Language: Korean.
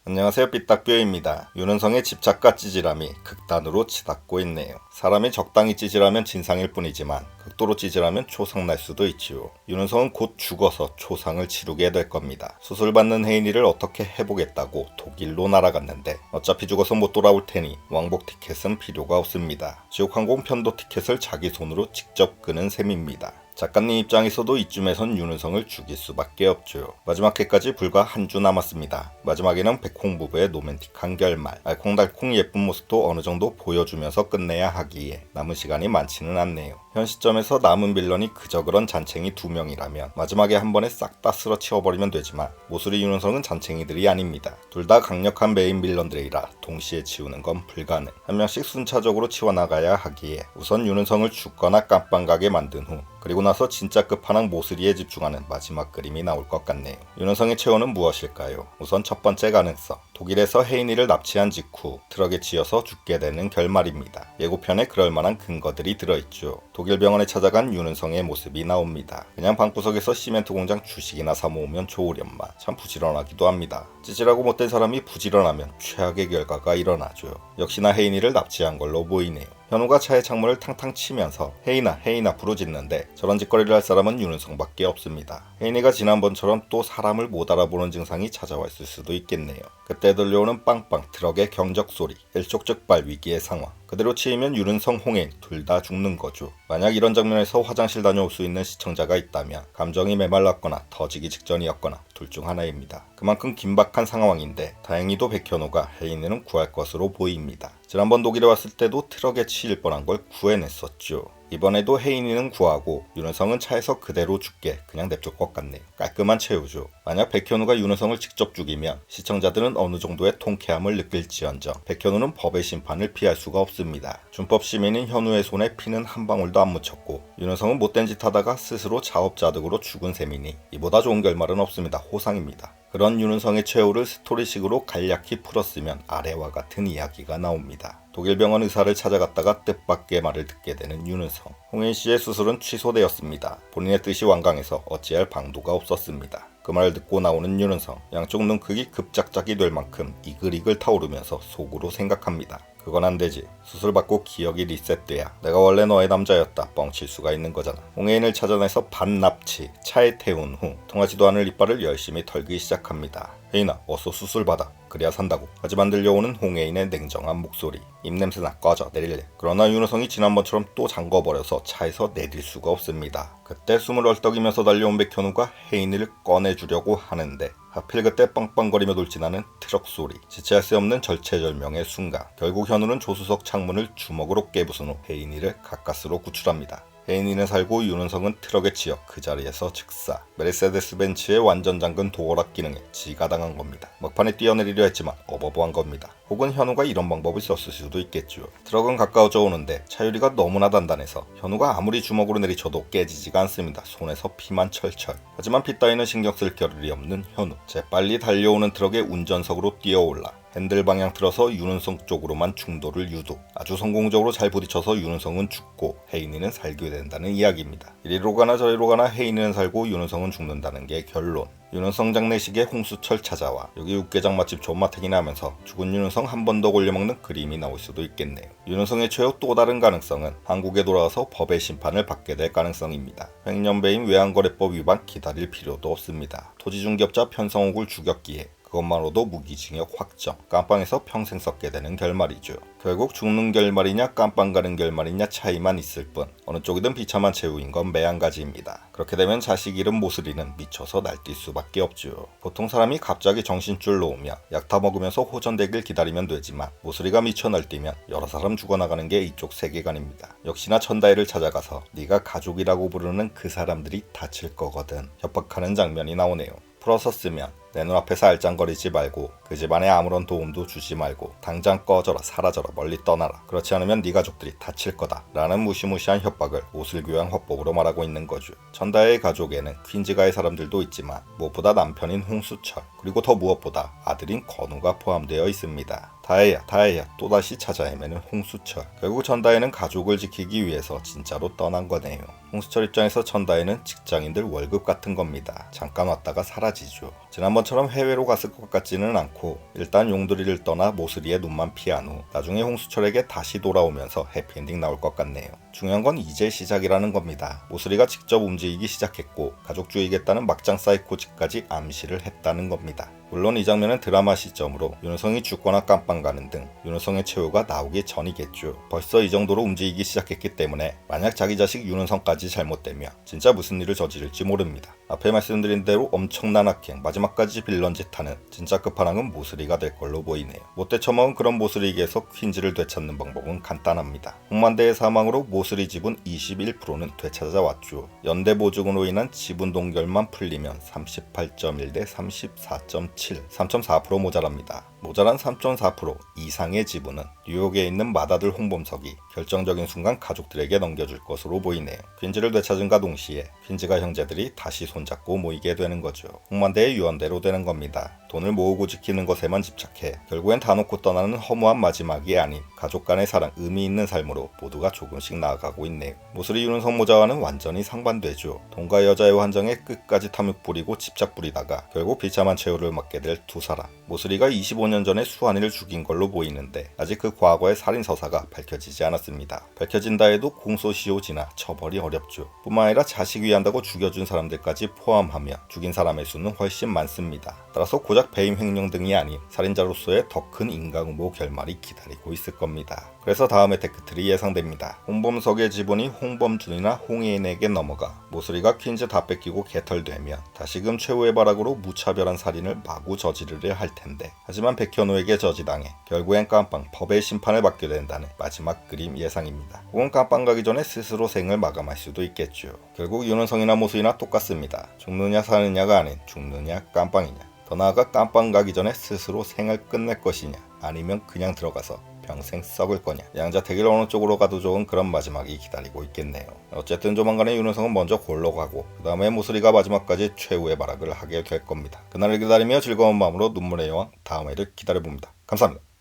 안녕하세요, 삐딱뷰입니다. 윤은성의 집착과 찌질함이 극단으로 치닫고 있네요. 사람이 적당히 찌질하면 진상일 뿐이지만 극도로 찌질하면 초상날 수도 있지요. 윤은성은 곧 죽어서 초상을 치르게 될 겁니다. 수술받는 혜인이를 어떻게 해보겠다고 독일로 날아갔는데 어차피 죽어서 못 돌아올 테니 왕복 티켓은 필요가 없습니다. 지옥항공 편도 티켓을 자기 손으로 직접 끄는 셈입니다. 작가님 입장에서도 이쯤에선 윤은성을 죽일 수밖에 없죠. 마지막 회까지 불과 한 주 남았습니다. 마지막에는 백홍 부부의 로맨틱한 결말, 알콩달콩 예쁜 모습도 어느 정도 보여주면서 끝내야 하기에 남은 시간이 많지는 않네요. 현 시점에서 남은 빌런이 그저 그런 잔챙이 2명이라면 마지막에 한 번에 싹 다 쓸어치워버리면 되지만 모슬이 윤은성은 잔챙이들이 아닙니다. 둘 다 강력한 메인 빌런들이라 동시에 치우는 건 불가능. 한 명씩 순차적으로 치워나가야 하기에 우선 윤은성을 죽거나 깜빵가게 만든 후 그리고 나서 진짜 끝판왕 모슬이에 집중하는 마지막 그림이 나올 것 같네요. 윤은성의 최후는 무엇일까요? 우선 첫 번째 가능성, 독일에서 혜인이를 납치한 직후 트럭에 치여서 죽게 되는 결말입니다. 예고편에 그럴 만한 근거들이 들어있죠. 독일 병원에 찾아간 윤은성의 모습이 나옵니다. 그냥 방구석에서 시멘트 공장 주식이나 사모으면 좋으련만 참 부지런하기도 합니다. 찌질하고 못된 사람이 부지런하면 최악의 결과가 일어나죠. 역시나 혜인이를 납치한 걸로 보이네요. 현우가 차의 창문을 탕탕 치면서 혜인아 부르짖는데 저런 짓거리를 할 사람은 윤은성밖에 없습니다. 혜인이가 지난번처럼 또 사람을 못 알아보는 증상이 찾아왔을 수도 있겠네요. 그때 들려오는 빵빵 트럭의 경적 소리, 일촉즉발 위기의 상황. 그대로 치이면 윤은성, 홍혜인 둘 다 죽는 거죠. 만약 이런 장면에서 화장실 다녀올 수 있는 시청자가 있다면 감정이 메말랐거나 터지기 직전이었거나 둘 중 하나입니다. 그만큼 긴박한 상황인데 다행히도 백현우가 혜인이는 구할 것으로 보입니다. 지난번 독일에 왔을 때도 트럭에 치일 뻔한 걸 구해냈었죠. 이번에도 혜인이는 구하고 윤은성은 차에서 그대로 죽게 그냥 냅둘 것 같네요. 깔끔한 최후죠. 만약 백현우가 윤은성을 직접 죽이면 시청자들은 어느 정도의 통쾌함을 느낄지언정 백현우는 법의 심판을 피할 수가 없습니다. 준법 시민인 현우의 손에 피는 한 방울도 안 묻혔고 윤은성은 못된 짓 하다가 스스로 자업자득으로 죽은 셈이니 이보다 좋은 결말은 없습니다. 호상입니다. 그런 윤은성의 최후를 스토리식으로 간략히 풀었으면 아래와 같은 이야기가 나옵니다. 독일 병원 의사를 찾아갔다가 뜻밖의 말을 듣게 되는 윤은성. 홍혜인 씨의 수술은 취소되었습니다. 본인의 뜻이 완강해서 어찌할 방도가 없었습니다. 그 말을 듣고 나오는 윤은성. 양쪽 눈 크기 급작작이 될 만큼 이글이글 타오르면서 속으로 생각합니다. 그건 안 되지. 수술받고 기억이 리셋돼야 내가 원래 너의 남자였다 뻥칠 수가 있는 거잖아. 홍혜인을 찾아내서 반납치, 차에 태운 후 통하지도 않을 이빨을 열심히 털기 시작합니다. 혜인아 어서 수술받아. 그래야 산다고. 하지만 들려오는 홍혜인의 냉정한 목소리. 입냄새나 꺼져 내릴래. 그러나 윤우성이 지난번처럼 또 잠궈버려서 차에서 내릴 수가 없습니다. 그때 숨을 얼떡이면서 달려온 백현우가 혜인이를 꺼내주려고 하는데 하필 그때 빵빵거리며 돌진하는 트럭 소리. 지체할 수 없는 절체절명의 순간 결국 현우는 조수석 창문을 주먹으로 깨부순 후 혜인이를 가까스로 구출합니다. 혜인이는 살고 윤은성은 트럭에 치여 그 자리에서 즉사. 메르세데스 벤츠의 완전 잠근 도어락 기능에 지가 당한 겁니다. 막판에 뛰어내리려 했지만 어버버한 겁니다. 혹은 현우가 이런 방법을 썼을 수도 있겠죠. 트럭은 가까워져 오는데 차유리가 너무나 단단해서 현우가 아무리 주먹으로 내리쳐도 깨지지가 않습니다. 손에서 피만 철철. 하지만 피 따위는 신경 쓸 겨를이 없는 현우. 재빨리 달려오는 트럭의 운전석으로 뛰어올라 핸들 방향 틀어서 윤은성 쪽으로만 충돌을 유도. 아주 성공적으로 잘 부딪혀서 윤은성은 죽고 혜인이는 살게 된다는 이야기입니다. 이리로 가나 저리로 가나 혜인이는 살고 윤은성은 죽는다는 게 결론. 윤은성 장례식에 홍수철 찾아와 여기 육개장 맛집 존맛탱이나 하면서 죽은 윤은성 한 번 더 골려먹는 그림이 나올 수도 있겠네요. 윤은성의 최후 또 다른 가능성은 한국에 돌아와서 법의 심판을 받게 될 가능성입니다. 횡령배임 외환거래법 위반 기다릴 필요도 없습니다. 토지중개업자 편성옥을 죽였기에 그것만으로도 무기징역 확정, 깜빵에서 평생 썩게 되는 결말이죠. 결국 죽는 결말이냐 깜빵 가는 결말이냐 차이만 있을 뿐 어느 쪽이든 비참한 최후인 건 매한가지입니다. 그렇게 되면 자식 잃은 모슬이는 미쳐서 날뛸 수밖에 없죠. 보통 사람이 갑자기 정신줄 놓으며 약 타 먹으면서 호전되길 기다리면 되지만 모슬이가 미쳐 날뛰면 여러 사람 죽어나가는 게 이쪽 세계관입니다. 역시나 천다이를 찾아가서 네가 가족이라고 부르는 그 사람들이 다칠 거거든 협박하는 장면이 나오네요. 풀어서 쓰면 내 눈앞에서 알짱거리지 말고 그 집안에 아무런 도움도 주지 말고 당장 꺼져라 사라져라 멀리 떠나라. 그렇지 않으면 네 가족들이 다칠 거다 라는 무시무시한 협박을 오슬교양 화법으로 말하고 있는 거죠. 천다의 가족에는 퀸즈가의 사람들도 있지만 무엇보다 남편인 홍수철 그리고 더 무엇보다 아들인 건우가 포함되어 있습니다. 다혜야 또다시 찾아 헤매는 홍수철. 결국 전다혜는 가족을 지키기 위해서 진짜로 떠난 거네요. 홍수철 입장에서 전다혜는 직장인들 월급 같은 겁니다. 잠깐 왔다가 사라지죠. 지난번처럼 해외로 갔을 것 같지는 않고 일단 용두리를 떠나 모슬이의 눈만 피한 후 나중에 홍수철에게 다시 돌아오면서 해피엔딩 나올 것 같네요. 중요한 건 이제 시작이라는 겁니다. 모슬이가 직접 움직이기 시작했고 가족주의겠다는 막장 사이코직까지 암시를 했다는 겁니다. 물론 이 장면은 드라마 시점으로 윤호성이 죽거나 깜빵 가는 등 윤호성의 최후가 나오기 전이겠죠. 벌써 이 정도로 움직이기 시작했기 때문에 만약 자기 자식 윤호성까지 잘못되면 진짜 무슨 일을 저지를지 모릅니다. 앞에 말씀드린 대로 엄청난 악행, 마지막까지 빌런 짓하는 진짜 끝판왕은 모슬이가 될 걸로 보이네요. 못돼 처먹은 그런 모슬이에게서 퀸즈를 되찾는 방법은 간단합니다. 홍만대의 사망으로 모슬이 지분 21%는 되찾아왔죠. 연대 보증으로 인한 지분 동결만 풀리면 38.1 대 34.7, 3.4% 모자랍니다. 모자란 3.4% 이상의 지분은 뉴욕에 있는 마다들 홍범석이 결정적인 순간 가족들에게 넘겨줄 것으로 보이네요. 퀸즈를 되찾은과 동시에 퀸즈가 형제들이 다시 손잡고 모이게 되는 거죠. 홍만대의 유언대로 되는 겁니다. 돈을 모으고 지키는 것에만 집착해 결국엔 다 놓고 떠나는 허무한 마지막이 아닌 가족 간의 사랑, 의미 있는 삶으로 모두가 조금씩 나아가고 있네요. 모슬이 윤은성 모자와는 완전히 상반되죠. 돈과 여자의 환정에 끝까지 탐욕 부리고 집착 부리다가 결국 비참한 최후를 맞게 될 두 사람. 모슬이가 25년 전에 수환이를 죽인 걸로 보이는데 아직 그 과거의 살인 서사가 밝혀지지 않았습니다. 밝혀진다 해도 공소시효지나 처벌이 어렵죠. 뿐만 아니라 자식 위한다고 죽여준 사람들까지 포함하면 죽인 사람의 수는 훨씬 많습니다. 따라서 고작 배임 횡령 등이 아닌 살인자로서의 더 큰 인간응보 결말이 기다리고 있을 겁니다. 그래서 다음의 데크틀이 예상됩니다. 홍범석의 지분이 홍범준이나 홍예인에게 넘어가 모슬이가 퀸즈 다 뺏기고 개털되면 다시금 최후의 발악으로 무차별한 살인을 마구 저지르려 할 텐데 하지만 백현우에게 저지당해 결국엔 깜빵 법의 심판을 받게 된다는 마지막 그림 예상입니다. 혹은 깜빵 가기 전에 스스로 생을 마감할 수도 있겠죠. 결국 윤은성이나 모슬이나 똑같습니다. 죽느냐 사느냐가 아닌 죽느냐 깜빵이냐. 더 나아가 깜빵 가기 전에 스스로 생을 끝낼 것이냐 아니면 그냥 들어가서 평생 썩을 거냐. 양자택일 어느 쪽으로 가도 좋은 그런 마지막이 기다리고 있겠네요. 어쨌든 조만간에 윤은성은 먼저 골로 가고 그 다음에 모슬이가 마지막까지 최후의 발악을 하게 될 겁니다. 그날을 기다리며 즐거운 마음으로 눈물의 여왕 다음 회를 기다려봅니다. 감사합니다.